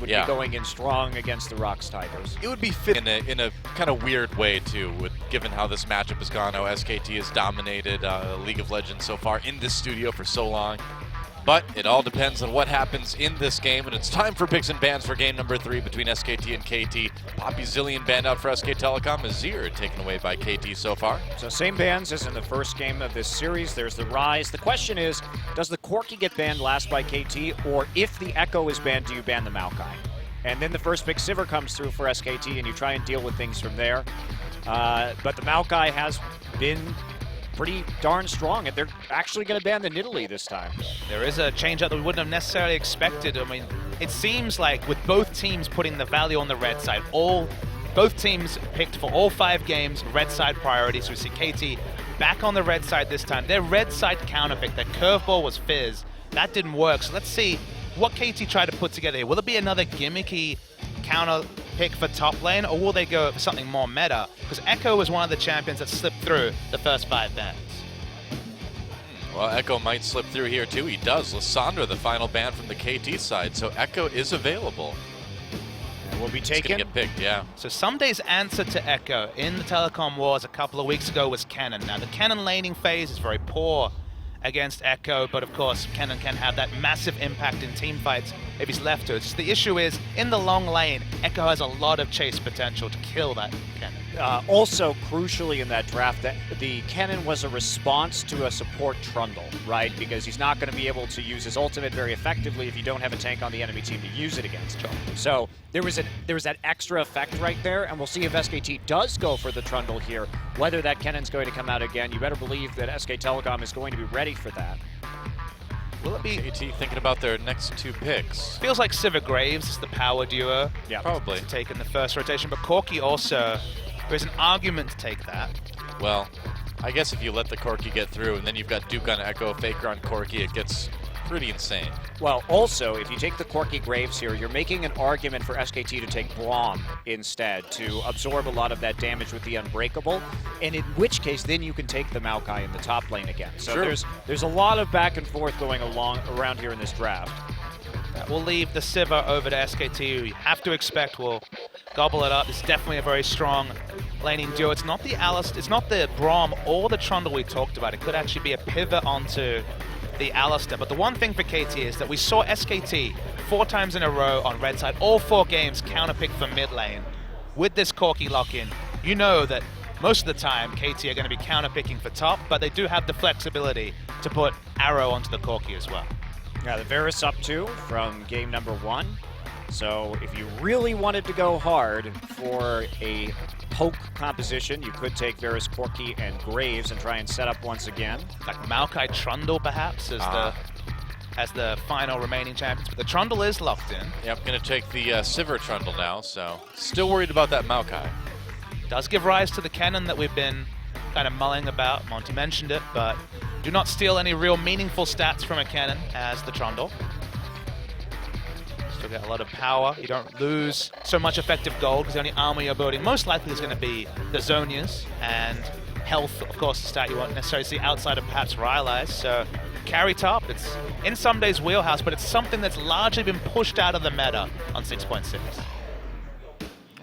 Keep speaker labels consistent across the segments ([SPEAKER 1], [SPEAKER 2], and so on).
[SPEAKER 1] would be going in strong against the Rocks Tigers.
[SPEAKER 2] It would be fit in a kind of weird way too, given how this matchup has gone, how SKT has dominated League of Legends so far in this studio for so long. But it all depends on what happens in this game, and it's time for picks and bans for game number 3 between SKT and KT. Poppy Zillion banned out for SK Telecom, Azir taken away by KT so far.
[SPEAKER 1] So same bans as in the first game of this series. There's the Rise. The question is, does the Corki get banned last by KT, or if the Echo is banned, do you ban the Maokai? And then the first pick Sivir comes through for SKT, and you try and deal with things from there. But the Maokai has been pretty darn strong, and they're actually going to ban the Nidalee this time.
[SPEAKER 3] There is a change-up that we wouldn't have necessarily expected. I mean, it seems like with both teams putting the value on the red side, both teams picked for all 5 games red side priority, so we see KT back on the red side this time. Their red side counter pick, their curveball was Fizz. That didn't work, so let's see what KT tried to put together here. Will it be another gimmicky counter pick for top lane, or will they go for something more meta? Because Echo was one of the champions that slipped through the first 5 bans.
[SPEAKER 2] Well, Echo might slip through here too. He does. Lissandra, the final ban from the KT side, so Echo is available.
[SPEAKER 1] And will be taken.
[SPEAKER 2] It's gonna get picked, yeah.
[SPEAKER 3] So Sumday's answer to Echo in the Telecom Wars a couple of weeks ago was Kennen. Now the Kennen laning phase is very poor against Echo, but of course Kennen can have that massive impact in team fights if he's left to it. Just the issue is, in the long lane, Echo has a lot of chase potential to kill that Kennen.
[SPEAKER 1] Also, crucially in that draft, that the Kennen was a response to a support Trundle, right? Because he's not going to be able to use his ultimate very effectively if you don't have a tank on the enemy team to use it against. So there was that extra effect right there, and we'll see if SKT does go for the Trundle here, whether that Kennen's going to come out again. You better believe that SK Telecom is going to be ready for that.
[SPEAKER 3] Will it be
[SPEAKER 2] KT thinking about their next 2 picks?
[SPEAKER 3] Feels like Sivir Graves is the power duo.
[SPEAKER 1] Yeah,
[SPEAKER 2] probably.
[SPEAKER 3] Taking the first rotation, but Corki also, there's an argument to take that.
[SPEAKER 2] Well, I guess if you let the Corki get through, and then you've got Duke on Echo, Faker on Corki, it gets pretty insane.
[SPEAKER 1] Well, also, if you take the Corki Graves here, you're making an argument for SKT to take Braum instead, to absorb a lot of that damage with the Unbreakable, and in which case, then you can take the Maokai in the top lane again. So there's a lot of back and forth going around here in this draft.
[SPEAKER 3] We'll leave the Sivir over to SKT, who you have to expect will gobble it up. It's definitely a very strong laning duo. It's not the Alistair, it's not the Braum or the Trundle we talked about. It could actually be a pivot onto the Alistair. But the one thing for KT is that we saw SKT 4 times in a row on red side, all 4 games counterpick for mid lane. With this Corki lock-in, you know that most of the time KT are going to be counterpicking for top, but they do have the flexibility to put Arrow onto the Corki as well.
[SPEAKER 1] Yeah, the Varus up 2 from game number 1. So if you really wanted to go hard for a poke composition, you could take Varus, Corki, and Graves and try and set up once again.
[SPEAKER 3] Like Maokai Trundle, perhaps, as the final remaining champions. But the Trundle is locked in.
[SPEAKER 2] Yep, going to take the Sivir Trundle now, so still worried about that Maokai.
[SPEAKER 3] Does give rise to the Kennen that we've been kind of mulling about. Monty mentioned it, but do not steal any real meaningful stats from a Kennen as the Trundle. Still get a lot of power. You don't lose so much effective gold because the only armor you're building most likely is going to be the Zonias, and health, of course, the stat you won't necessarily see outside of perhaps Rylai's. So carry top, it's in Sumday's wheelhouse, but it's something that's largely been pushed out of the meta on 6.6.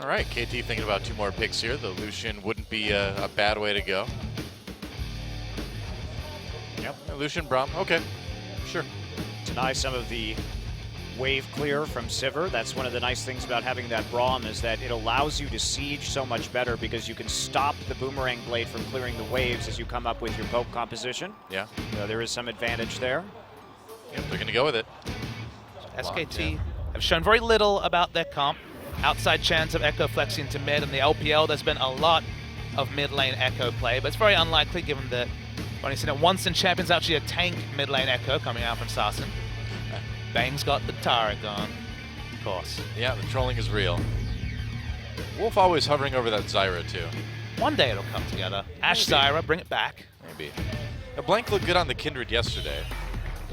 [SPEAKER 2] All right, KT thinking about 2 more picks here. The Lucian wouldn't be a bad way to go. Yep, Lucian, Braum, okay, sure.
[SPEAKER 1] Deny some of the wave clear from Sivir. That's one of the nice things about having that Braum, is that it allows you to siege so much better because you can stop the Boomerang Blade from clearing the waves as you come up with your poke composition.
[SPEAKER 2] Yeah.
[SPEAKER 1] So there is some advantage there.
[SPEAKER 2] Yep, they're going to go with it.
[SPEAKER 3] SKT have shown very little about their comp. Outside chance of Echo flexing to mid. In the LPL, there's been a lot of mid lane Echo play, but it's very unlikely given that we've only seen it once in Champions, actually a tank mid lane Echo coming out from Sarsen. Bang's got the Taric on, of course.
[SPEAKER 2] Yeah, the trolling is real. Wolf always hovering over that Zyra too.
[SPEAKER 3] One day it'll come together. Ashe Zyra, bring it back.
[SPEAKER 2] Maybe. The Blank looked good on the Kindred yesterday.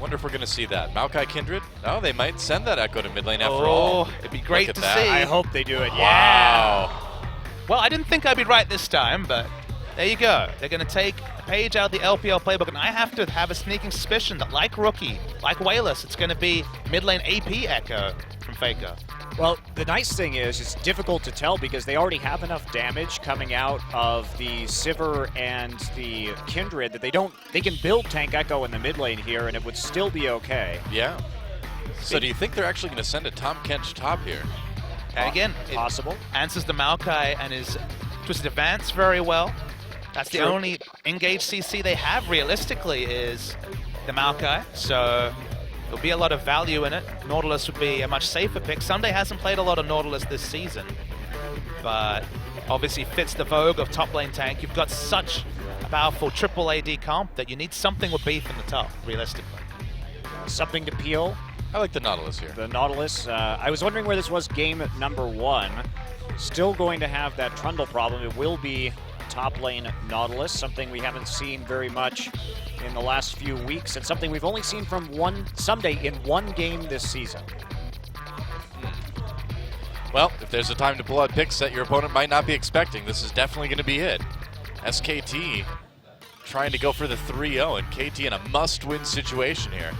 [SPEAKER 2] Wonder if we're going to see that. Maokai Kindred? No, they might send that Echo to mid lane after all.
[SPEAKER 3] It'd be great to see.
[SPEAKER 1] I hope they do it.
[SPEAKER 2] Wow.
[SPEAKER 3] Well, I didn't think I'd be right this time, but there you go. They're going to take a page out of the LPL playbook, and I have to have a sneaking suspicion that like Rookie, like Wayless, it's going to be mid lane AP Echo from Faker.
[SPEAKER 1] Well, the nice thing is it's difficult to tell because they already have enough damage coming out of the Sivir and the Kindred that they can build Tank Echo in the mid lane here and it would still be okay.
[SPEAKER 2] Yeah. So do you think they're actually going to send a Tom Kench top here?
[SPEAKER 3] And again,
[SPEAKER 1] possible.
[SPEAKER 3] It answers the Maokai and his Twisted Advance very well. That's the only engaged CC they have realistically is the Maokai. So there'll be a lot of value in it. Nautilus would be a much safer pick. Sunday hasn't played a lot of Nautilus this season, but obviously fits the vogue of top lane tank. You've got such a powerful triple AD comp that you need something with beef in the top, realistically.
[SPEAKER 1] Something to peel.
[SPEAKER 2] I like the Nautilus here.
[SPEAKER 1] The Nautilus. I was wondering where this was game number 1. Still going to have that Trundle problem. It will be top lane Nautilus, something we haven't seen very much in the last few weeks, and something we've only seen from Sunday in one game this season.
[SPEAKER 2] Well, if there's a time to pull out picks that your opponent might not be expecting, this is definitely going to be it. SKT trying to go for the 3-0, and KT in a must-win situation here.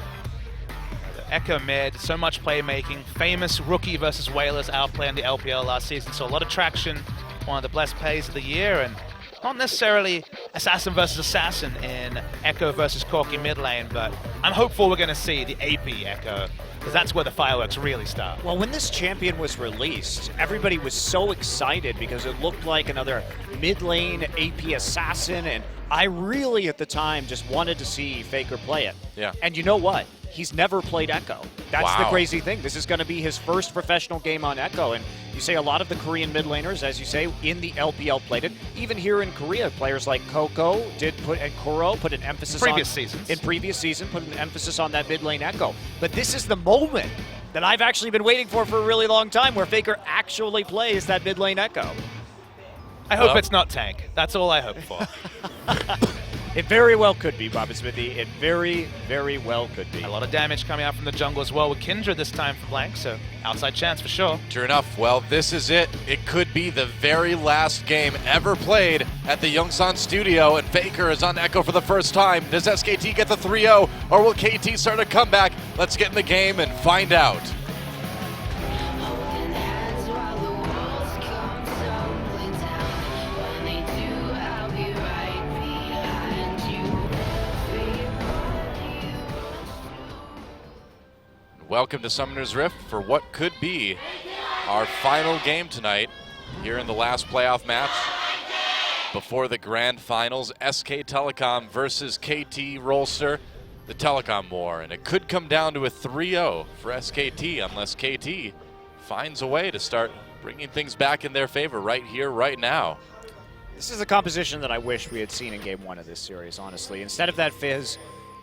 [SPEAKER 3] Echo mid, so much playmaking. Famous Rookie versus Wayless outplay in the LPL last season, so a lot of traction. One of the blessed plays of the year, and not necessarily Assassin versus Assassin in Echo versus Corki mid lane, but I'm hopeful we're going to see the AP Echo, because that's where the fireworks really start.
[SPEAKER 1] Well, when this champion was released, everybody was so excited because it looked like another mid lane AP Assassin, and I really at the time just wanted to see Faker play it.
[SPEAKER 2] Yeah.
[SPEAKER 1] And you know what? He's never played Echo. That's the
[SPEAKER 2] Wow.
[SPEAKER 1] crazy thing. This is going to be his first professional game on Echo, and you say a lot of the Korean mid laners, as you say, in the LPL played it. Even here in Korea, players like Coco and Kuro put an emphasis
[SPEAKER 3] Previous seasons.
[SPEAKER 1] in previous season, put an emphasis on that mid lane Echo. But this is the moment that I've actually been waiting for a really long time, where Faker actually plays that mid lane Echo.
[SPEAKER 3] I hope it's not tank. That's all I hope for.
[SPEAKER 1] It very well could be, Bobby Smithy. It very, very well could be.
[SPEAKER 3] A lot of damage coming out from the jungle as well with Kindred this time for Blank, so outside chance for sure.
[SPEAKER 2] Sure enough, well, this is it. It could be the very last game ever played at the Yongsan studio, and Faker is on Echo for the first time. Does SKT get the 3-0, or will KT start a comeback? Let's get in the game and find out. Welcome to Summoner's Rift for what could be our final game tonight here in the last playoff match before the grand finals. SK Telecom versus KT Rolster, the Telecom War. And it could come down to a 3-0 for SKT unless KT finds a way to start bringing things back in their favor right here, right now.
[SPEAKER 1] This is a composition that I wish we had seen in Game 1 of this series, honestly. Instead of that Fizz,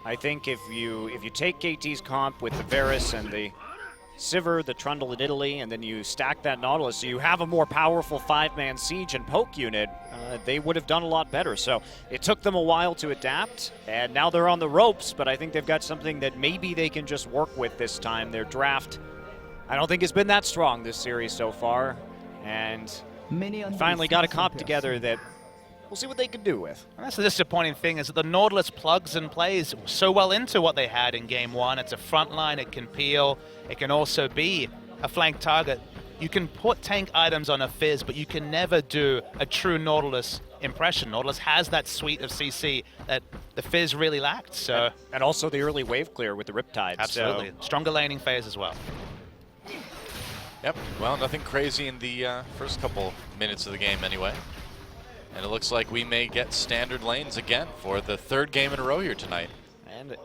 [SPEAKER 1] I think if you take KT's comp with the Varus and the Sivir, the Trundle in Italy, and then you stack that Nautilus, so you have a more powerful 5-man siege and poke unit, they would have done a lot better. So it took them a while to adapt, and now they're on the ropes, but I think they've got something that maybe they can just work with this time. Their draft, I don't think has been that strong this series so far, and finally got a comp together that we'll see what they can do with.
[SPEAKER 3] And that's the disappointing thing, is that the Nautilus plugs and plays so well into what they had in Game 1. It's a front line, it can peel, it can also be a flank target. You can put tank items on a Fizz, but you can never do a true Nautilus impression. Nautilus has that suite of CC that the Fizz really lacked. So
[SPEAKER 1] and also the early wave clear with the Riptide.
[SPEAKER 3] Absolutely.
[SPEAKER 1] So
[SPEAKER 3] Stronger laning phase as well.
[SPEAKER 2] Yep, well, nothing crazy in the first couple minutes of the game anyway. And it looks like we may get standard lanes again for the third game in a row here tonight.
[SPEAKER 1] And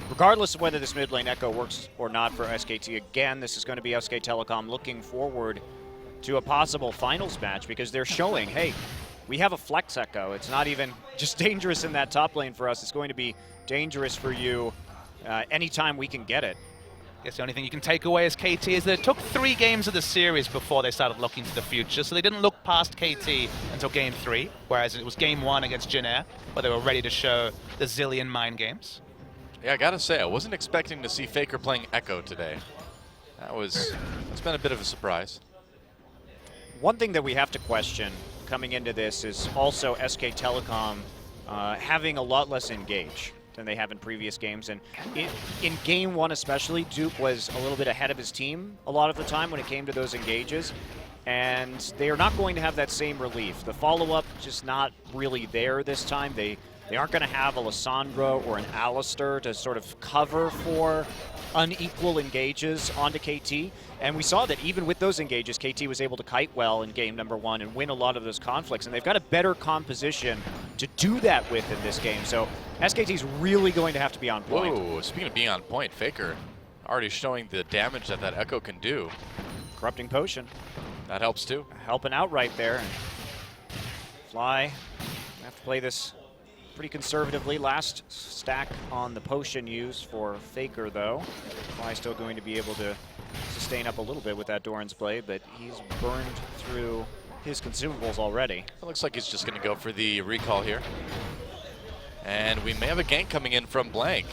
[SPEAKER 1] regardless of whether this mid lane Echo works or not for SKT, again, this is going to be SK Telecom looking forward to a possible finals match because they're showing, hey, we have a flex Echo. It's not even just dangerous in that top lane for us. It's going to be dangerous for you anytime we can get it.
[SPEAKER 3] I guess the only thing you can take away as KT is that it took 3 games of the series before they started looking to the future, so they didn't look past KT until Game 3, whereas it was Game 1 against Jin Air, where they were ready to show the zillion mind games.
[SPEAKER 2] Yeah, I gotta say, I wasn't expecting to see Faker playing Echo today. It's been a bit of a surprise.
[SPEAKER 1] One thing that we have to question coming into this is also SK Telecom having a lot less engage than they have in previous games. And in game one especially, Duke was a little bit ahead of his team a lot of the time when it came to those engages. And they are not going to have that same relief. The follow-up just not really there this time. They aren't going to have a Lissandra or an Alistair to sort of cover for unequal engages onto KT. And we saw that even with those engages, KT was able to kite well in game number one and win a lot of those conflicts. And they've got a better composition to do that with in this game. So SKT's really going to have to be on point.
[SPEAKER 2] Whoa, speaking of being on point, Faker already showing the damage that that Echo can do.
[SPEAKER 1] Corrupting Potion.
[SPEAKER 2] That helps too.
[SPEAKER 1] Helping out right there. And Fly, have to play this pretty conservatively. Last stack on the potion used for Faker, though. Fly still going to be able to sustain up a little bit with that Doran's Blade, but he's burned through his consumables already.
[SPEAKER 2] It looks like he's just going to go for the recall here. And we may have a gank coming in from Blank.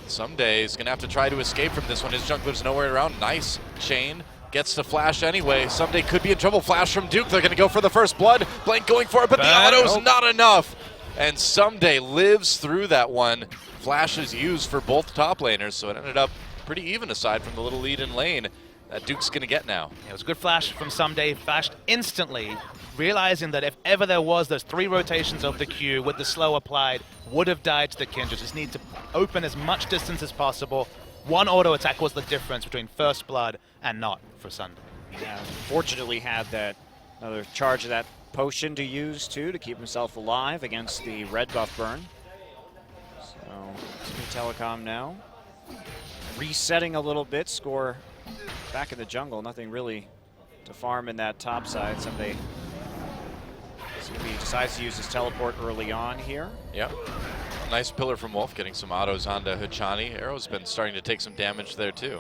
[SPEAKER 2] Someday he's going to have to try to escape from this one. His jungler's nowhere around. Nice chain. Gets the flash anyway. Someday could be in trouble. Flash from Duke. They're going to go for the first blood. Blank going for it, but the auto's not enough. And Someday lives through that one. Flash is used for both top laners, so it ended up pretty even aside from the little lead in lane that Duke's going to get now.
[SPEAKER 3] It was a good flash from Someday. Flashed instantly, realizing that if ever there was those 3 rotations of the Q with the slow applied, would have died to the Kindred. Just need to open as much distance as possible. One auto attack was the difference between first blood and not for Sunday.
[SPEAKER 1] Yeah, fortunately had that another charge of that potion to use too to keep himself alive against the red buff burn. So SK Telecom now resetting a little bit, score back in the jungle. Nothing really to farm in that top side. Someday he decides to use his teleport early on here.
[SPEAKER 2] Yep. Nice pillar from Wolf, getting some autos onto Hachani. Arrow's been starting to take some damage there too.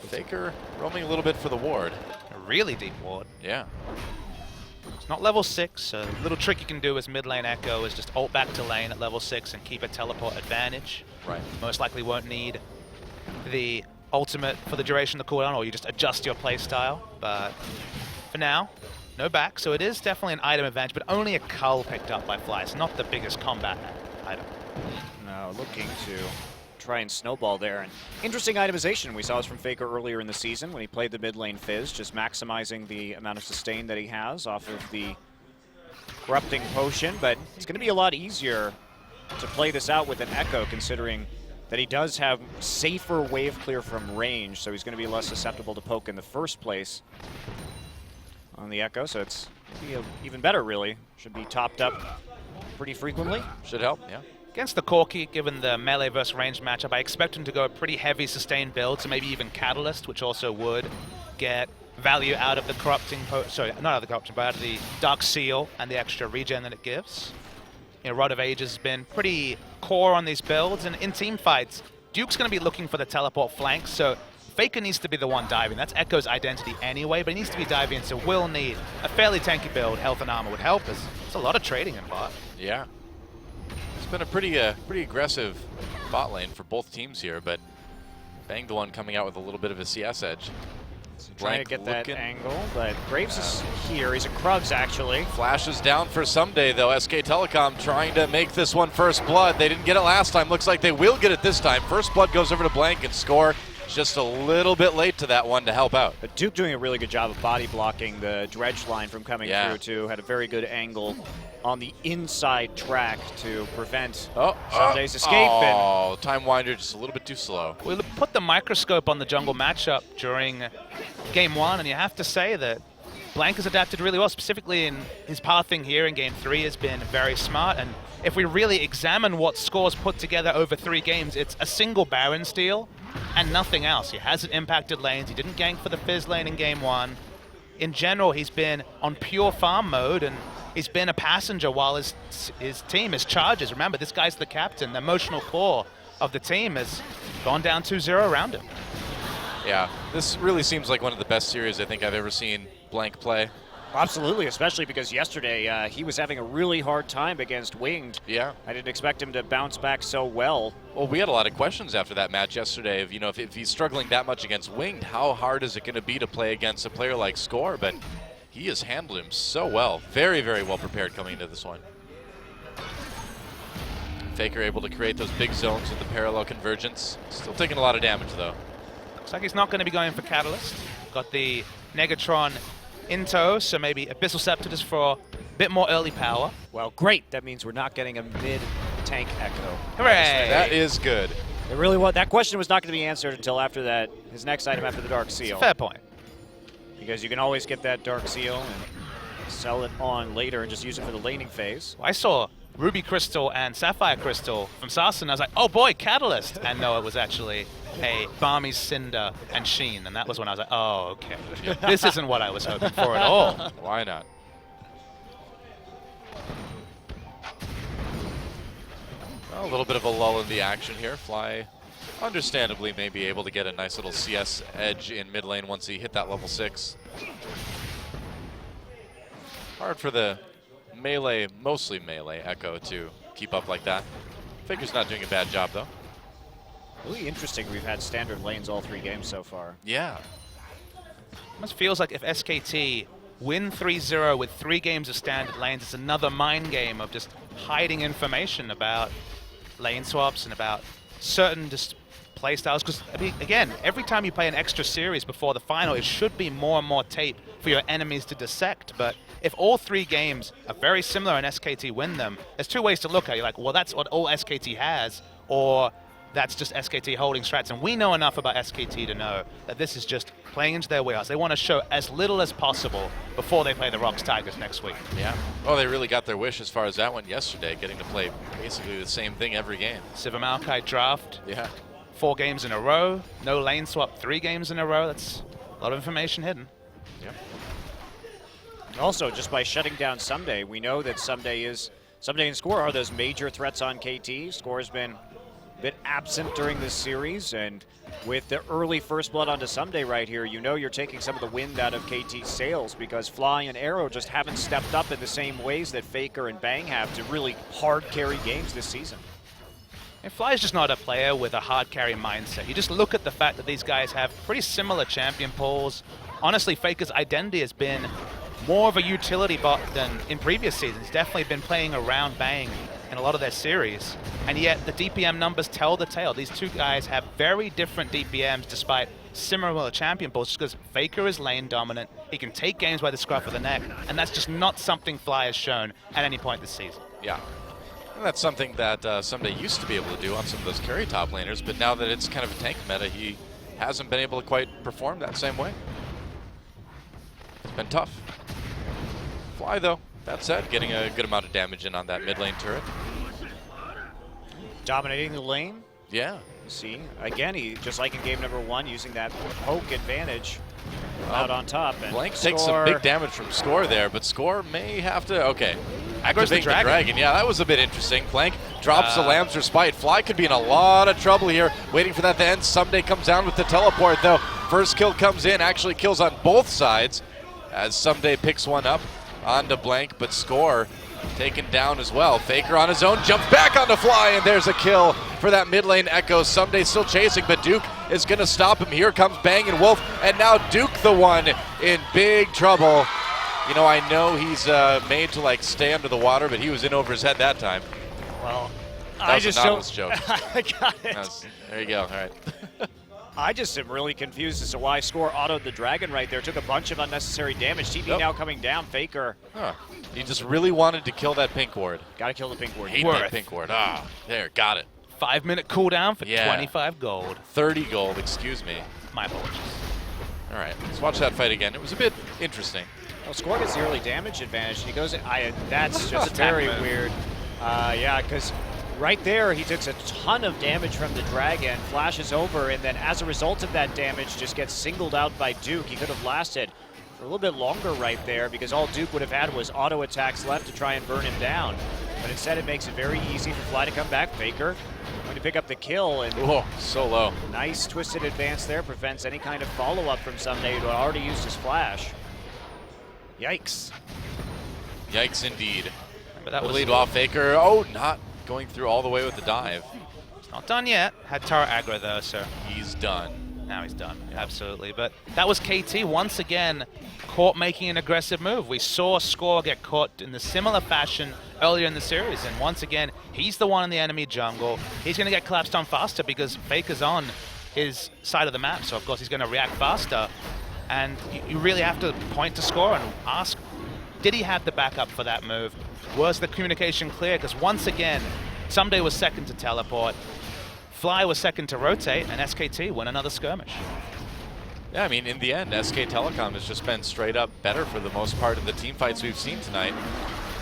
[SPEAKER 2] Faker roaming a little bit for the ward.
[SPEAKER 3] A really deep ward.
[SPEAKER 2] Yeah.
[SPEAKER 3] It's not level 6. A little trick you can do as mid lane Echo is just ult back to lane at level 6 and keep a teleport advantage.
[SPEAKER 2] Right.
[SPEAKER 3] Most likely won't need the ultimate for the duration of the cooldown, or you just adjust your playstyle. But for now, no back, so it is definitely an item advantage, but only a cull picked up by Fly. It's not the biggest combat item.
[SPEAKER 1] No, looking to try and snowball there. And interesting itemization. We saw this from Faker earlier in the season when he played the mid lane Fizz, just maximizing the amount of sustain that he has off of the Corrupting Potion. But it's going to be a lot easier to play this out with an Echo, considering that he does have safer wave clear from range, so he's going to be less susceptible to poke in the first place on the Echo. So it's even better, really. Should be topped up pretty frequently.
[SPEAKER 2] Should help, yeah.
[SPEAKER 3] Against the Corki, given the melee versus ranged matchup, I expect him to go a pretty heavy sustained build, so maybe even Catalyst, which also would get value out of the Corrupting sorry, not out of the Corrupting, but out of the Dark Seal and the extra regen that it gives. You know, Rod of Ages has been pretty core on these builds, and in team fights, Duke's going to be looking for the teleport flank, so Faker needs to be the one diving. That's Echo's identity anyway, but he needs to be diving, so we'll need a fairly tanky build. Health and armor would help us. There's a lot of trading in bot.
[SPEAKER 2] Yeah. It's been a pretty aggressive bot lane for both teams here, but Bang the one coming out with a little bit of a CS edge.
[SPEAKER 1] Trying to get that angle, but Graves is here. He's a Krugs, actually.
[SPEAKER 2] Flashes down for Someday, though. SK Telecom trying to make this one first blood. They didn't get it last time. Looks like they will get it this time. First blood goes over to Blank and score. Just a little bit late to that one to help out.
[SPEAKER 1] But Duke doing a really good job of body blocking the dredge line from coming through, too. Had a very good angle on the inside track to prevent Sunday's escape.
[SPEAKER 2] Oh, Time Winder just a little bit too slow.
[SPEAKER 3] We put the microscope on the jungle matchup during Game 1, and you have to say that Blank has adapted really well, specifically in his pathing here in Game 3 has been very smart. And if we really examine what Score's put together over 3 games, it's a single Baron steal and nothing else. He hasn't impacted lanes. He didn't gank for the Fizz lane in Game 1. In general, he's been on pure farm mode, and he's been a passenger while his team, his charges. Remember, this guy's the captain. The emotional core of the team has gone down 2-0 around him.
[SPEAKER 2] Yeah, this really seems like one of the best series I think I've ever seen Blank play.
[SPEAKER 1] Absolutely, especially because yesterday he was having a really hard time against Winged.
[SPEAKER 2] Yeah.
[SPEAKER 1] I didn't expect him to bounce back so well.
[SPEAKER 2] Well, we had a lot of questions after that match yesterday of, you know, if he's struggling that much against Winged, how hard is it going to be to play against a player like Score? But He has handled him so well. Very, very well prepared coming into this one. Faker able to create those big zones with the parallel convergence. Still taking a lot of damage, though.
[SPEAKER 3] Looks like he's not going to be going for Catalyst. Got the Negatron in tow, so maybe Abyssal Scepter just for a bit more early power.
[SPEAKER 1] Well, great. That means we're not getting a mid-tank echo.
[SPEAKER 3] Hooray!
[SPEAKER 2] That is good.
[SPEAKER 1] It really was. That question was not going to be answered until after that, his next item after the Dark Seal.
[SPEAKER 3] Fair point.
[SPEAKER 1] Because you can always get that Dark Seal and sell it on later and just use it for the laning phase.
[SPEAKER 3] I saw Ruby Crystal and Sapphire Crystal from Sarsen. I was like, oh boy, Catalyst! And no, it was actually a Barmy Cinder and Sheen. And that was when I was like, oh, okay. This isn't what I was hoping for at all.
[SPEAKER 2] Why not? Well, a little bit of a lull in the action here. Fly, understandably, may be able to get a nice little CS edge in mid lane once he hit that level 6. Hard for the melee, mostly melee Echo to keep up like that. Faker's not doing a bad job, though.
[SPEAKER 1] Really interesting we've had standard lanes all 3 games so far.
[SPEAKER 2] Yeah.
[SPEAKER 3] Almost feels like if SKT win 3-0 with 3 games of standard lanes, it's another mind game of just hiding information about lane swaps and about certain just play styles. Because, I mean, again, every time you play an extra series before the final, it should be more and more tape for your enemies to dissect. But if all 3 games are very similar and SKT win them, there's 2 ways to look at it. You're like, well, that's what all SKT has, or that's just SKT holding strats. And we know enough about SKT to know that this is just playing into their wheelhouse. They want to show as little as possible before they play the Rocks Tigers next week.
[SPEAKER 2] Yeah. Oh, they really got their wish as far as that went yesterday, getting to play basically the same thing every game.
[SPEAKER 3] Sivir Maokai draft.
[SPEAKER 2] Yeah.
[SPEAKER 3] 4 games in a row. No lane swap 3 games in a row. That's a lot of information hidden.
[SPEAKER 2] Yep.
[SPEAKER 1] Also, just by shutting down Someday, we know that Someday and Score are those major threats on KT. Score has been a bit absent during this series, and with the early first blood onto Someday right here, you know you're taking some of the wind out of KT's sails, because Fly and Arrow just haven't stepped up in the same ways that Faker and Bang have to really hard carry games this season.
[SPEAKER 3] And Fly is just not a player with a hard carry mindset. You just look at the fact that these guys have pretty similar champion pools. Honestly, Faker's identity has been more of a utility bot than in previous seasons. He's definitely been playing around Bang in a lot of their series, and yet the DPM numbers tell the tale. These 2 guys have very different DPMs despite similar champion pools, because Faker is lane dominant. He can take games by the scruff of the neck, and that's just not something Fly has shown at any point this season.
[SPEAKER 2] Yeah. And that's something that Someday used to be able to do on some of those carry top laners, but now that it's kind of a tank meta, he hasn't been able to quite perform that same way. It's been tough. Fly, though, that said, getting a good amount of damage in on that mid lane turret.
[SPEAKER 1] Dominating the lane.
[SPEAKER 2] Yeah.
[SPEAKER 1] See, again, he, just like in game number 1, using that poke advantage out on top. And
[SPEAKER 2] Blank takes some big damage from Score there, but Score may have to, okay. Activate the
[SPEAKER 3] dragon.
[SPEAKER 2] dragon. Yeah, that was a bit interesting. Blank drops the Lamb's Respite. Fly could be in a lot of trouble here, waiting for that to end. Someday comes down with the teleport, though. First kill comes in, actually kills on both sides, as Someday picks one up onto Blank, but Score taken down as well. Faker on his own, jumps back onto Fly, and there's a kill for that mid lane Echo. Someday still chasing, but Duke is going to stop him. Here comes Bang and Wolf, and now Duke the one in big trouble. You know, I know he's made to like stay under the water, but he was in over his head that time.
[SPEAKER 1] Well,
[SPEAKER 2] that was a Nautilus joke.
[SPEAKER 1] I got it.
[SPEAKER 2] There you go. All right.
[SPEAKER 1] I just am really confused as to why Score autoed the dragon right there. Took a bunch of unnecessary damage. TP now coming down. Faker.
[SPEAKER 2] Huh. He just really wanted to kill that pink ward.
[SPEAKER 1] Gotta kill the pink ward.
[SPEAKER 2] Hate that pink ward. Ah, there, got it.
[SPEAKER 3] 5-minute cooldown for 25 gold.
[SPEAKER 2] 30 gold, excuse me.
[SPEAKER 3] My apologies.
[SPEAKER 2] All right, let's watch that fight again. It was a bit interesting.
[SPEAKER 1] Well, Score gets the early damage advantage, and he goes, that's just very weird. Yeah, because right there, he takes a ton of damage from the dragon, flashes over, and then as a result of that damage, just gets singled out by Duke. He could have lasted for a little bit longer right there, because all Duke would have had was auto attacks left to try and burn him down. But instead, it makes it very easy for Fly to come back. Faker going to pick up the kill, and
[SPEAKER 2] so low.
[SPEAKER 1] Nice twisted advance there, prevents any kind of follow-up from Someday, who had already used his flash. Yikes.
[SPEAKER 2] Yikes indeed.
[SPEAKER 3] But that was
[SPEAKER 2] lead off Faker. Oh, not going through all the way with the dive.
[SPEAKER 3] It's not done yet. Had Tara aggro though, so
[SPEAKER 2] he's done.
[SPEAKER 3] Now he's done, absolutely. But that was KT once again caught making an aggressive move. We saw Score get caught in the similar fashion earlier in the series, and once again, he's the one in the enemy jungle. He's going to get collapsed on faster because Faker's on his side of the map, so of course he's going to react faster. And you really have to point to Score and ask, did he have the backup for that move? Was the communication clear? Because once again, Someday was second to teleport, Fly was second to rotate, and SKT won another skirmish.
[SPEAKER 2] Yeah, I mean, in the end, SK Telecom has just been straight up better for the most part of the team fights we've seen tonight.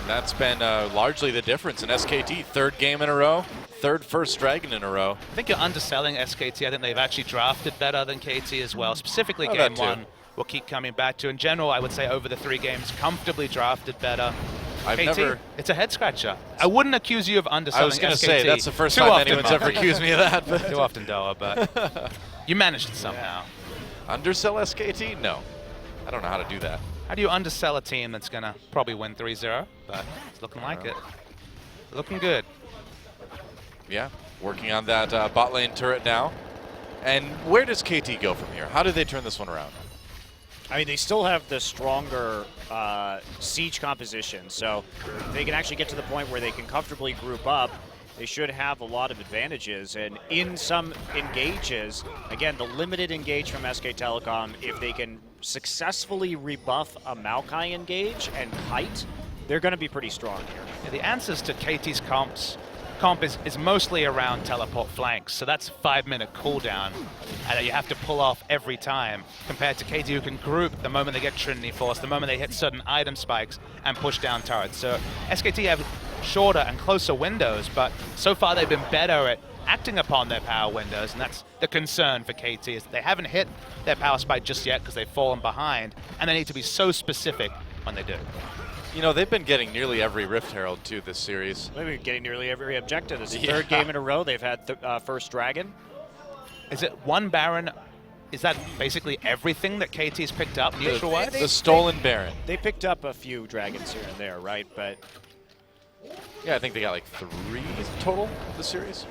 [SPEAKER 2] That's been largely the difference in SKT. Third game in a row, third first dragon in a row.
[SPEAKER 3] I think you're underselling SKT. I think they've actually drafted better than KT as well. Specifically game one, we'll keep coming back to. In general, I would say over the 3 games, comfortably drafted better. It's a head scratcher. I wouldn't accuse you of underselling SKT.
[SPEAKER 2] I was going to say, that's the first time anyone's ever accused me of that. But
[SPEAKER 3] too often, Doa, but you managed it somehow.
[SPEAKER 2] Undersell SKT? No. I don't know how to do that.
[SPEAKER 3] How do you undersell a team that's going to probably win 3-0? But it's looking like it. Looking good.
[SPEAKER 2] Yeah, working on that bot lane turret now. And where does KT go from here? How do they turn this one around?
[SPEAKER 1] I mean, they still have the stronger siege composition, so if they can actually get to the point where they can comfortably group up, they should have a lot of advantages. And in some engages, again, the limited engage from SK Telecom, if they can successfully rebuff a Maokai engage and kite, they're going to be pretty strong here.
[SPEAKER 3] Yeah, the answers to KT's comp is mostly around teleport flanks, so that's 5-minute cooldown that you have to pull off every time, compared to KT who can group the moment they get Trinity Force, the moment they hit certain item spikes and push down turrets. So SKT have shorter and closer windows, but so far they've been better at acting upon their power windows, and that's the concern for KT, is they haven't hit their power spike just yet because they've fallen behind, and they need to be so specific when they do.
[SPEAKER 2] You know, they've been getting nearly every Rift Herald, too, this series.
[SPEAKER 1] They've been getting nearly every objective. This is the 3rd game in a row they've had first Dragon.
[SPEAKER 3] Is it one Baron? Is that basically everything that KT's picked up, neutral-wise?
[SPEAKER 2] The stolen Baron.
[SPEAKER 1] They picked up a few Dragons here and there, right? But
[SPEAKER 2] yeah, I think they got like 3 total this series.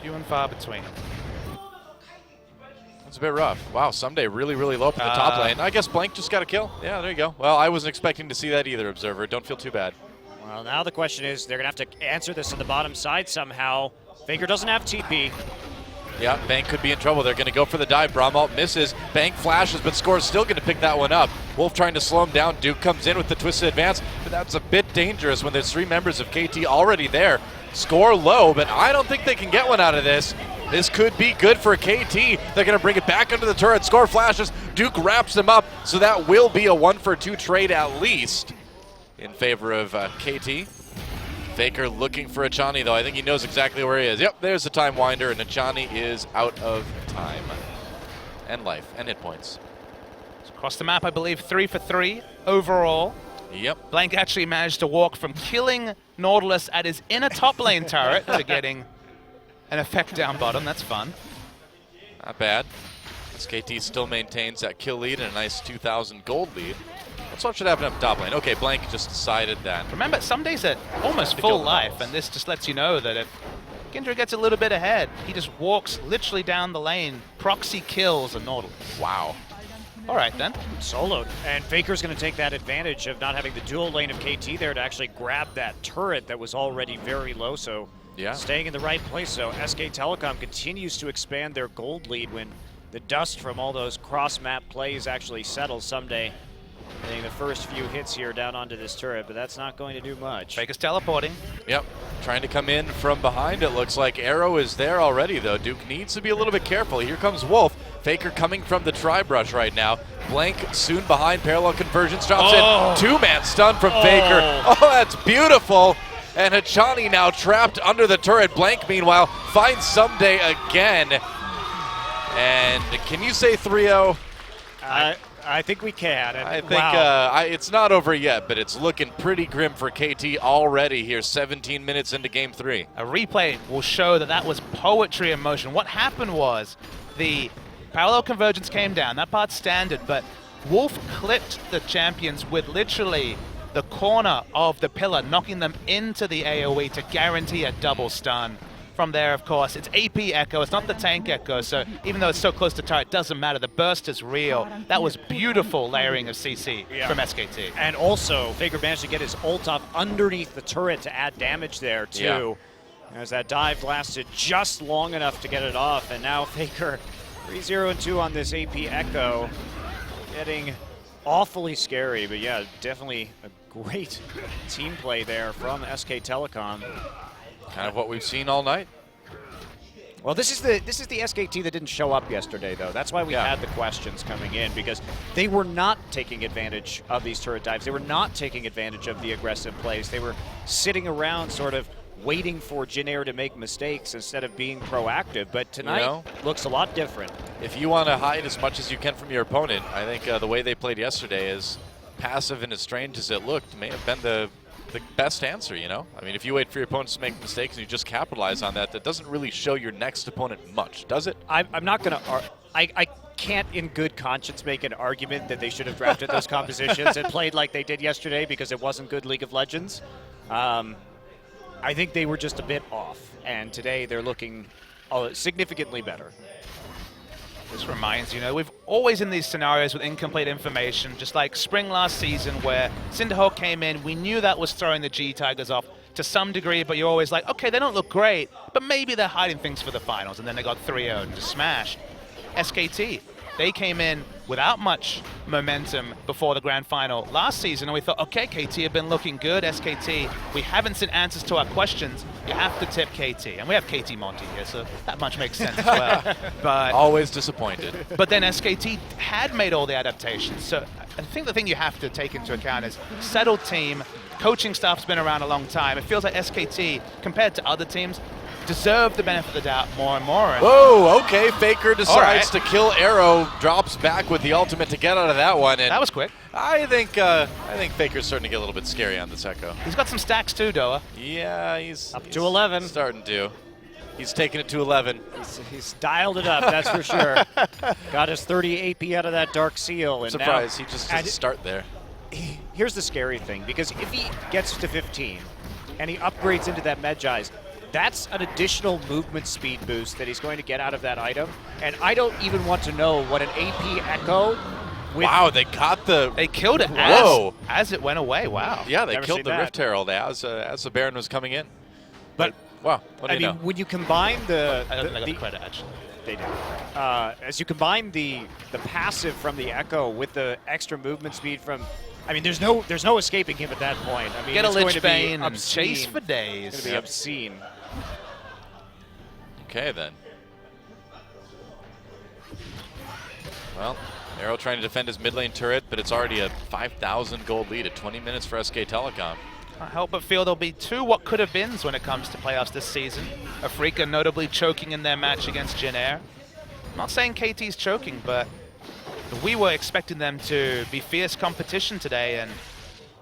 [SPEAKER 3] Few and far between.
[SPEAKER 2] That's a bit rough. Wow, Someday really, really low up in the top lane. I guess Blank just got a kill. Yeah, there you go. Well, I wasn't expecting to see that either, Observer. Don't feel too bad.
[SPEAKER 1] Well, now the question is, they're going to have to answer this on the bottom side somehow. Faker doesn't have TP.
[SPEAKER 2] Yeah, Bank could be in trouble. They're going to go for the dive. Bramalt misses. Bank flashes, but Score's still going to pick that one up. Wolf trying to slow him down. Duke comes in with the twisted advance, but that's a bit dangerous when there's 3 members of KT already there. Score low, but I don't think they can get one out of this. This could be good for KT. They're going to bring it back under the turret. Score flashes. Duke wraps him up, so that will be a 1-for-2 trade at least in favor of KT. Faker looking for Achani, though. I think he knows exactly where he is. Yep, there's the Time Winder, and Achani is out of time. And life, and hit points.
[SPEAKER 3] So across the map, I believe 3 for 3 overall.
[SPEAKER 2] Yep.
[SPEAKER 3] Blank actually managed to walk from killing Nautilus at his inner top lane turret to getting an effect down bottom. That's fun.
[SPEAKER 2] Not bad. SKT still maintains that kill lead and a nice 2,000 gold lead. That's what should happen up top lane. Okay, Blank just decided that.
[SPEAKER 3] Remember, some days at almost full life, and this just lets you know that if Kindred gets a little bit ahead, he just walks literally down the lane, proxy kills a Nautilus.
[SPEAKER 2] Wow.
[SPEAKER 3] All right, then.
[SPEAKER 1] Soloed. And Faker's going to take that advantage of not having the dual lane of KT there to actually grab that turret that was already very low, so staying in the right place. So SK Telecom continues to expand their gold lead when the dust from all those cross-map plays actually settles someday. Getting the first few hits here down onto this turret, but that's not going to do much.
[SPEAKER 3] Faker's teleporting.
[SPEAKER 2] Yep, trying to come in from behind. It looks like Arrow is there already, though. Duke needs to be a little bit careful. Here comes Wolf. Faker coming from the tri-brush right now. Blank soon behind. Parallel conversions drops in. 2-man stun from Faker. Oh, that's beautiful. And Achani now trapped under the turret. Blank, meanwhile, finds Someday again. And can you say 3-0?
[SPEAKER 1] I think we can. And
[SPEAKER 2] I think it's not over yet, but it's looking pretty grim for KT already here, 17 minutes into Game 3.
[SPEAKER 3] A replay will show that that was poetry in motion. What happened was the parallel convergence came down. That part's standard, but Wolf clipped the champions with literally the corner of the pillar, knocking them into the AoE to guarantee a double stun. from there, of course. It's AP Echo, it's not the tank Echo, so even though it's so close to turret, it doesn't matter. The burst is real. That was beautiful layering of CC from SKT.
[SPEAKER 1] And also, Faker managed to get his ult off underneath the turret to add damage there, too. As that dive lasted just long enough to get it off, and now Faker 3-0-2 on this AP Echo. Getting awfully scary, but yeah, definitely a great team play there from SK Telecom.
[SPEAKER 2] Kind of what we've seen all night.
[SPEAKER 1] Well, this is the SKT that didn't show up yesterday, though. That's why we had the questions coming in, because they were not taking advantage of these turret dives. They were not taking advantage of the aggressive plays. They were sitting around sort of waiting for Jin Air to make mistakes instead of being proactive. But tonight looks a lot different.
[SPEAKER 2] If you want to hide as much as you can from your opponent, I think the way they played yesterday, as passive and as strange as it looked, may have been the best answer, you know? I mean, if you wait for your opponents to make mistakes and you just capitalize on that, that doesn't really show your next opponent much, does it?
[SPEAKER 1] I'm not going to... I can't in good conscience make an argument that they should have drafted those compositions and played like they did yesterday because it wasn't good League of Legends. I think they were just a bit off, and today they're looking significantly better.
[SPEAKER 3] This reminds you, we've always in these scenarios with incomplete information, just like Spring last season where Cinderhawk came in, we knew that was throwing the G-Tigers off to some degree, but you're always like, okay, they don't look great, but maybe they're hiding things for the finals, and then they got 3-0 and just smashed. SKT, they came in without much momentum before the grand final last season, and we thought, okay, KT have been looking good. SKT, we haven't seen answers to our questions. You have to tip KT, and we have KT Monty here, so that much makes sense as well. But
[SPEAKER 2] always disappointed.
[SPEAKER 3] But then SKT had made all the adaptations, so I think the thing you have to take into account is settled team, coaching staff's been around a long time. It feels like SKT, compared to other teams, deserve the benefit of the doubt more and more.
[SPEAKER 2] Whoa, okay, Faker decides to kill Arrow, drops back with the ultimate to get out of that one. And
[SPEAKER 3] that was quick.
[SPEAKER 2] I think Faker's starting to get a little bit scary on this Echo.
[SPEAKER 3] He's got some stacks too, Doa.
[SPEAKER 2] Yeah, he's
[SPEAKER 1] up to 11.
[SPEAKER 2] Starting to. He's taking it to 11.
[SPEAKER 1] He's dialed it up, that's for sure. Got his 30 AP out of that Dark Seal. And
[SPEAKER 2] surprised he just doesn't start there.
[SPEAKER 1] Here's the scary thing, because if he gets to 15 and he upgrades into that Medjai's, that's an additional movement speed boost that he's going to get out of that item. And I don't even want to know what an AP Echo with...
[SPEAKER 2] Wow, they caught the...
[SPEAKER 3] They killed it as it went away, wow.
[SPEAKER 2] Yeah, they killed the Rift Herald as the Baron was coming in. But wow, what do you know?
[SPEAKER 1] When you combine the...
[SPEAKER 3] I don't think I got the credit, actually.
[SPEAKER 1] They do. As you combine the passive from the Echo with the extra movement speed from... I mean, there's no escaping him at that point. I mean,
[SPEAKER 3] get a Lich
[SPEAKER 1] Bane
[SPEAKER 3] and chase for days.
[SPEAKER 1] It's going to be obscene.
[SPEAKER 2] Okay, then. Well, Arrow trying to defend his mid lane turret, but it's already a 5,000 gold lead at 20 minutes for SK Telecom.
[SPEAKER 3] I help but feel there'll be two what could have beens when it comes to playoffs this season. Afrika notably choking in their match against Jin Air. I'm not saying KT's choking, but we were expecting them to be fierce competition today, and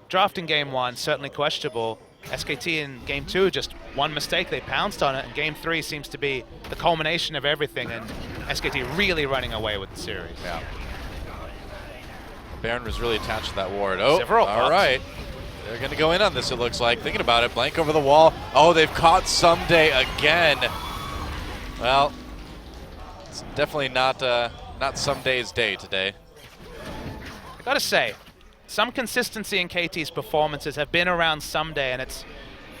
[SPEAKER 3] drafting game one, certainly questionable. SKT in game two, just one mistake, they pounced on it, and game three seems to be the culmination of everything, and SKT really running away with the series.
[SPEAKER 2] Yeah. Baron was really attached to that ward. Oh,
[SPEAKER 3] Several
[SPEAKER 2] all right. They're going to go in on this, it looks like. Thinking about it, blank over the wall. Oh, they've caught Someday again. Well, it's definitely not Someday's day today.
[SPEAKER 3] I gotta say, some consistency in KT's performances have been around Someday, and it's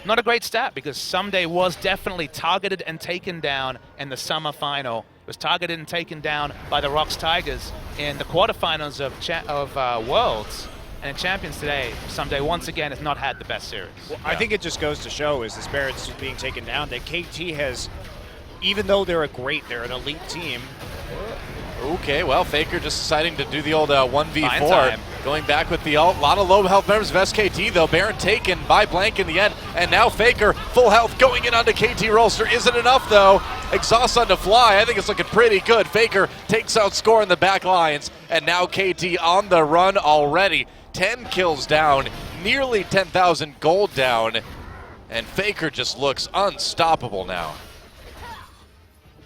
[SPEAKER 3] not a great stat because Someday was definitely targeted and taken down in the summer final. It was targeted and taken down by the Rocks Tigers in the quarterfinals of Worlds. And in Champions today, Someday once again has not had the best series.
[SPEAKER 1] Well, I think it just goes to show, as this Barrett's being taken down, that KT has, even though they're they're an elite team.
[SPEAKER 2] Okay, well, Faker just deciding to do the old 1v4. Going back with the ult. A lot of low health members of SKT, though. Baron taken by blank in the end. And now Faker, full health, going in onto KT Rolster. Isn't enough, though. Exhaust on the fly. I think it's looking pretty good. Faker takes out score in the back lines. And now KT on the run already. 10 kills down, nearly 10,000 gold down. And Faker just looks unstoppable now.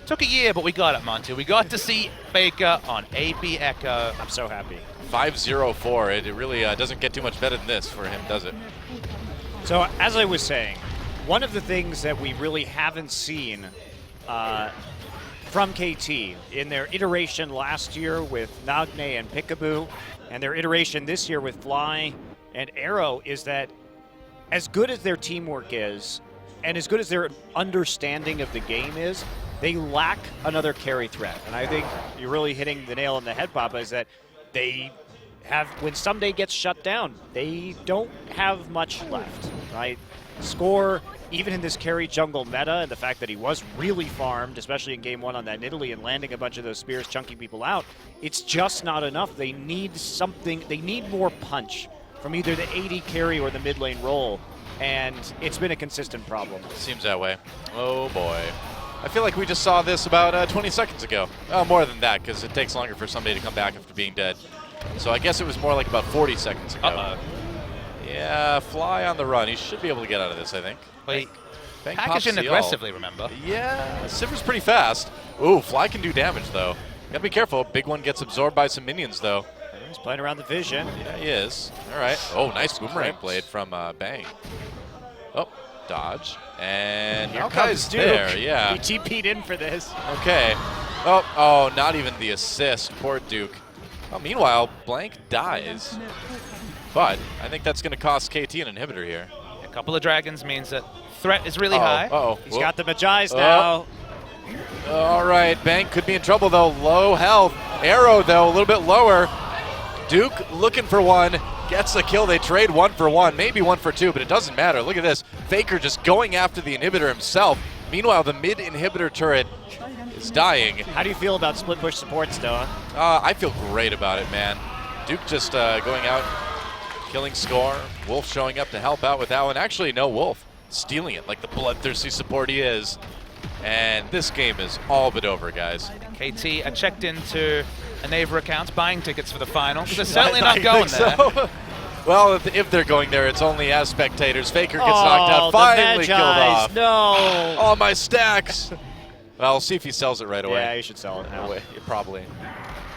[SPEAKER 3] Took a year, but we got it, Monty. We got to see Faker on AP Echo.
[SPEAKER 1] I'm so happy.
[SPEAKER 2] 5-0-4. It really doesn't get too much better than this for him, does it?
[SPEAKER 1] So, as I was saying, one of the things that we really haven't seen from KT in their iteration last year with Nagne and Peekaboo, and their iteration this year with Fly and Arrow, is that as good as their teamwork is, and as good as their understanding of the game is, they lack another carry threat. And I think you're really hitting the nail on the head, Papa, is that they have, when Someday gets shut down, they don't have much left, right? Score, even in this carry jungle meta, and the fact that he was really farmed, especially in game 1 on that Nidalee and landing a bunch of those spears, chunking people out, it's just not enough. They need something, they need more punch from either the AD carry or the mid lane role, and it's been a consistent problem.
[SPEAKER 2] Seems that way. Oh boy. I feel like we just saw this about 20 seconds ago. Oh, more than that, because it takes longer for somebody to come back after being dead. So I guess it was more like about 40 seconds ago. Yeah, Fly on the run. He should be able to get out of this, I think.
[SPEAKER 3] Wait,
[SPEAKER 2] Bang
[SPEAKER 3] packaging
[SPEAKER 2] pops
[SPEAKER 3] aggressively, remember?
[SPEAKER 2] Yeah, Sivir's pretty fast. Ooh, Fly can do damage, though. Gotta be careful. Big one gets absorbed by some minions, though.
[SPEAKER 1] He's playing around the vision.
[SPEAKER 2] Yeah, he is. All right. Oh, nice boomerang blade from Bang. Oh, dodge. And
[SPEAKER 1] Here
[SPEAKER 2] Maokai's
[SPEAKER 1] comes Duke.
[SPEAKER 2] there, yeah.
[SPEAKER 1] He TP'd in for this.
[SPEAKER 2] Okay. Oh, not even the assist. Poor Duke. Oh, meanwhile, Blank dies. But I think that's going to cost KT an inhibitor here.
[SPEAKER 3] A couple of dragons means that threat is really high.
[SPEAKER 1] He's got the Magi's now.
[SPEAKER 2] All right, Bank could be in trouble, though. Low health. Arrow, though, a little bit lower. Duke looking for one. Gets a kill. They trade 1 for 1, maybe 1 for 2, but it doesn't matter. Look at this. Faker just going after the inhibitor himself. Meanwhile, the mid inhibitor turret is dying.
[SPEAKER 1] How do you feel about split push support, Stoa?
[SPEAKER 2] I feel great about it, man. Duke just going out, killing Score. Wolf showing up to help out with that one. Actually, no, Wolf stealing it like the bloodthirsty support he is. And this game is all but over, guys.
[SPEAKER 3] KT are checked into a Naver account, buying tickets for the final. They're certainly not going there.
[SPEAKER 2] So. Well, if they're going there, it's only as spectators. Faker gets knocked out, finally killed off.
[SPEAKER 1] No.
[SPEAKER 2] All my stacks. Well, we'll see if he sells it right away.
[SPEAKER 1] Yeah, you should sell it now.
[SPEAKER 2] Yeah, probably.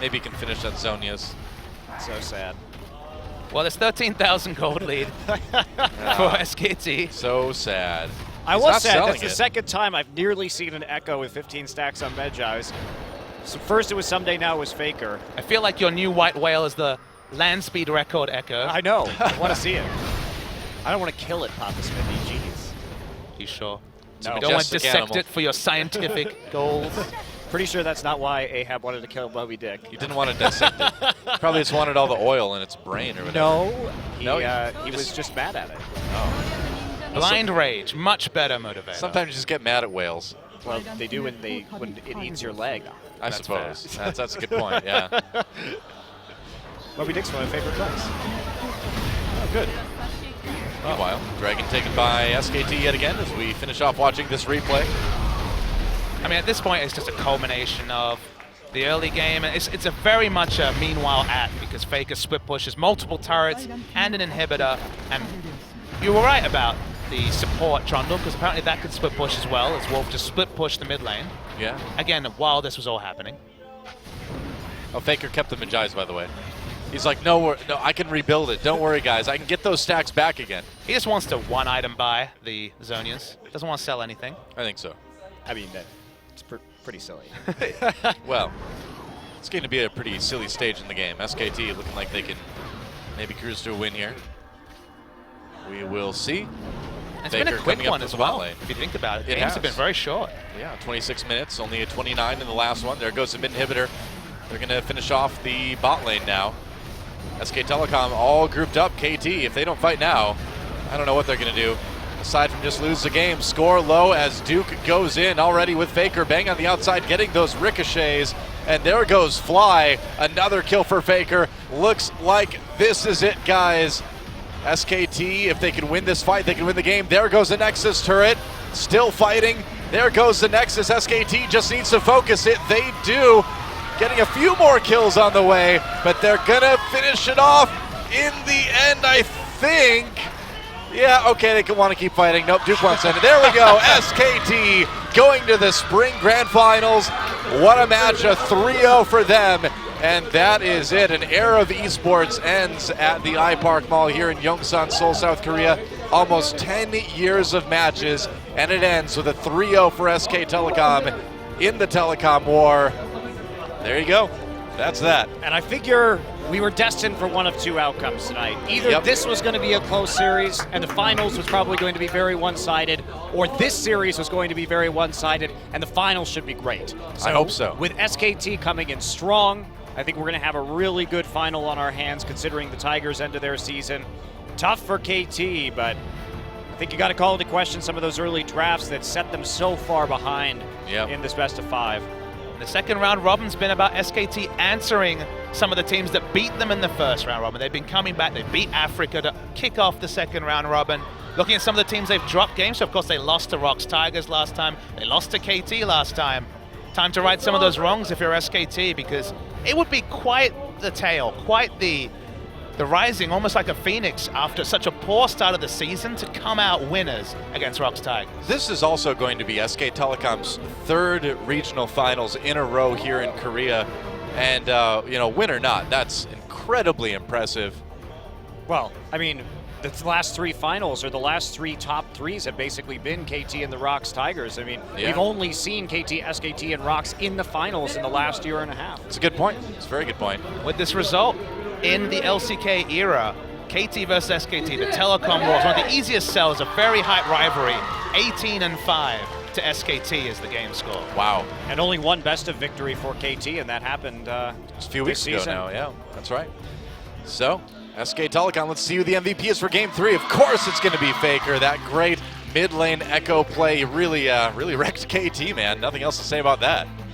[SPEAKER 2] Maybe he can finish on Zonia's.
[SPEAKER 1] So sad.
[SPEAKER 3] Well, there's 13,000 gold lead for SKT.
[SPEAKER 2] So sad.
[SPEAKER 1] I
[SPEAKER 2] He's
[SPEAKER 1] was
[SPEAKER 2] not
[SPEAKER 1] sad.
[SPEAKER 2] selling
[SPEAKER 1] That's the
[SPEAKER 2] it.
[SPEAKER 1] second time I've nearly seen an Echo with 15 stacks on Medjai's. So first it was Someday, now it was Faker.
[SPEAKER 3] I feel like your new white whale is the land speed record Echo.
[SPEAKER 1] I know. I want to see it. I don't want to kill it, Papa Smithy. Jeez.
[SPEAKER 3] You sure?
[SPEAKER 1] No.
[SPEAKER 3] You don't want to
[SPEAKER 2] Majestic
[SPEAKER 3] dissect
[SPEAKER 2] animal.
[SPEAKER 3] it for your scientific goals?
[SPEAKER 1] Pretty sure that's not why Ahab wanted to kill Moby Dick.
[SPEAKER 2] He didn't want to dissect it. Probably just wanted all the oil in its brain or whatever.
[SPEAKER 1] No, he was just mad at it.
[SPEAKER 3] Blind rage, much better motivator.
[SPEAKER 2] Sometimes you just get mad at whales.
[SPEAKER 1] Well, they do when it eats your leg.
[SPEAKER 2] I
[SPEAKER 3] That's
[SPEAKER 2] suppose. That's a good point, yeah.
[SPEAKER 1] Moby Dick's one of my favorite plays.
[SPEAKER 2] Oh, good. Meanwhile, Dragon taken by SKT yet again as we finish off watching this replay.
[SPEAKER 3] I mean, at this point, it's just a culmination of the early game. It's a very much a meanwhile act because Faker split pushes multiple turrets and an inhibitor. And you were right about the support Trundle because apparently that could split push as well as Wolf just split push the mid lane.
[SPEAKER 2] Yeah.
[SPEAKER 3] Again, while this was all happening.
[SPEAKER 2] Oh, Faker kept the Magi's, by the way. He's like, no, I can rebuild it. Don't worry, guys. I can get those stacks back again.
[SPEAKER 3] He just wants to one-item buy the Zonias. Doesn't want to sell anything.
[SPEAKER 2] I think so.
[SPEAKER 1] I mean, it's pretty silly.
[SPEAKER 2] Well, it's going to be a pretty silly stage in the game. SKT looking like they can maybe cruise to a win here. We will see.
[SPEAKER 3] It's been a
[SPEAKER 2] Faker
[SPEAKER 3] quick
[SPEAKER 2] coming up
[SPEAKER 3] one
[SPEAKER 2] to
[SPEAKER 3] as
[SPEAKER 2] the
[SPEAKER 3] well,
[SPEAKER 2] bot lane.
[SPEAKER 3] if you think about it.
[SPEAKER 2] It
[SPEAKER 3] Games
[SPEAKER 2] has.
[SPEAKER 3] have been very short.
[SPEAKER 2] Yeah, 26 minutes, only a 29 in the last one. There goes the mid inhibitor. They're going to finish off the bot lane now. SK Telecom all grouped up. KT, if they don't fight now, I don't know what they're going to do. Aside from just lose the game, score low as Duke goes in already with Faker. Bang on the outside, getting those ricochets. And there goes Fly. Another kill for Faker. Looks like this is it, guys. SKT, if they can win this fight, they can win the game. There goes the Nexus turret. Still fighting. There goes the Nexus. SKT just needs to focus it. They do. Getting a few more kills on the way, but they're gonna finish it off in the end, I think. Yeah, okay, they want to keep fighting. Nope, Duke wants to end it. There we go. SKT going to the Spring Grand Finals. What a match, a 3-0 for them. And that is it. An era of esports ends at the iPark Mall here in Yongsan, Seoul, South Korea. almost 10 years of matches, and it ends with a 3-0 for SK Telecom in the Telecom War. There you go. That's that.
[SPEAKER 1] And I figure we were destined for one of two outcomes tonight. Either this was going to be a close series and the finals was probably going to be very one-sided, or this series was going to be very one-sided and the finals should be great. So
[SPEAKER 2] I hope so.
[SPEAKER 1] With SKT coming in strong, I think we're going to have a really good final on our hands considering the Tigers' end of their season. Tough for KT, but I think you got to call into question some of those early drafts that set them so far behind in this best of 5.
[SPEAKER 3] The second round robin's been about SKT answering some of the teams that beat them in the first round robin. They've been coming back. They beat Africa to kick off the second round robin. Looking at some of the teams they've dropped games. So of course they lost to Rox Tigers last time. They lost to KT last time. Time to right some of those wrongs if you're SKT, because it would be quite the tale, quite the rising, almost like a phoenix after such a poor start of the season to come out winners against Rox Tigers.
[SPEAKER 2] This is also going to be SK Telecom's 3rd regional finals in a row here in Korea. And, you know, win or not, that's incredibly impressive.
[SPEAKER 1] Well, I mean, the last 3 finals, or the last 3 top 3s have basically been KT and the Rox Tigers. I mean, we've only seen KT, SKT, and Rox in the finals in the last year and a half.
[SPEAKER 2] It's a good point. It's a very good point.
[SPEAKER 3] With this result, in the LCK era, KT versus SKT, the Telecom Wars, one of the easiest sells, a very high rivalry, 18-5 to SKT is the game score.
[SPEAKER 2] Wow.
[SPEAKER 1] And only one best of victory for KT, and that happened
[SPEAKER 2] just a few weeks ago
[SPEAKER 1] season.
[SPEAKER 2] now, yeah, that's right. So, SK Telecom, let's see who the MVP is for Game 3. Of course it's going to be Faker. That great mid lane echo play really wrecked KT, man. Nothing else to say about that.